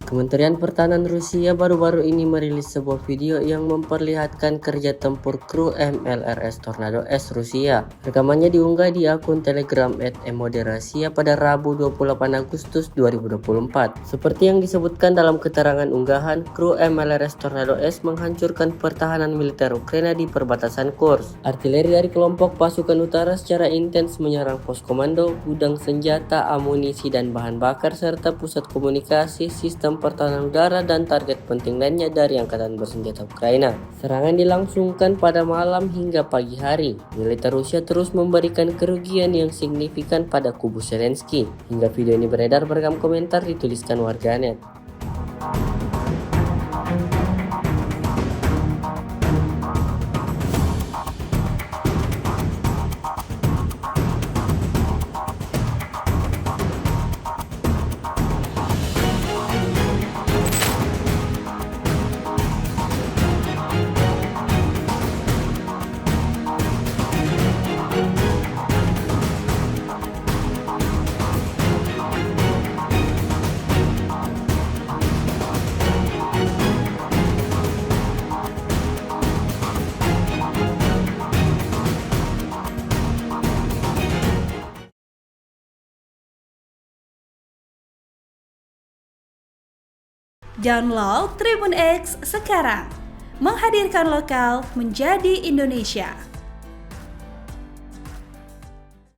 Kementerian Pertahanan Rusia baru-baru ini merilis sebuah video yang memperlihatkan kerja tempur kru MLRS Tornado S Rusia. Rekamannya diunggah di akun Telegram @emoderasia pada Rabu 28 Agustus 2024. Seperti yang disebutkan dalam keterangan unggahan, kru MLRS Tornado S menghancurkan pertahanan militer Ukraina di perbatasan Kursk. Artileri dari kelompok pasukan utara secara intens menyerang pos komando, gudang senjata, amunisi dan bahan bakar serta pusat komunikasi, sistem pertahanan udara dan target penting lainnya dari Angkatan Bersenjata Ukraina. Serangan dilangsungkan pada malam hingga pagi hari. Militer Rusia terus memberikan kerugian yang signifikan pada kubu Zelensky. Hingga video ini beredar beragam komentar dituliskan warganet. Download Tribun X sekarang, menghadirkan lokal menjadi Indonesia.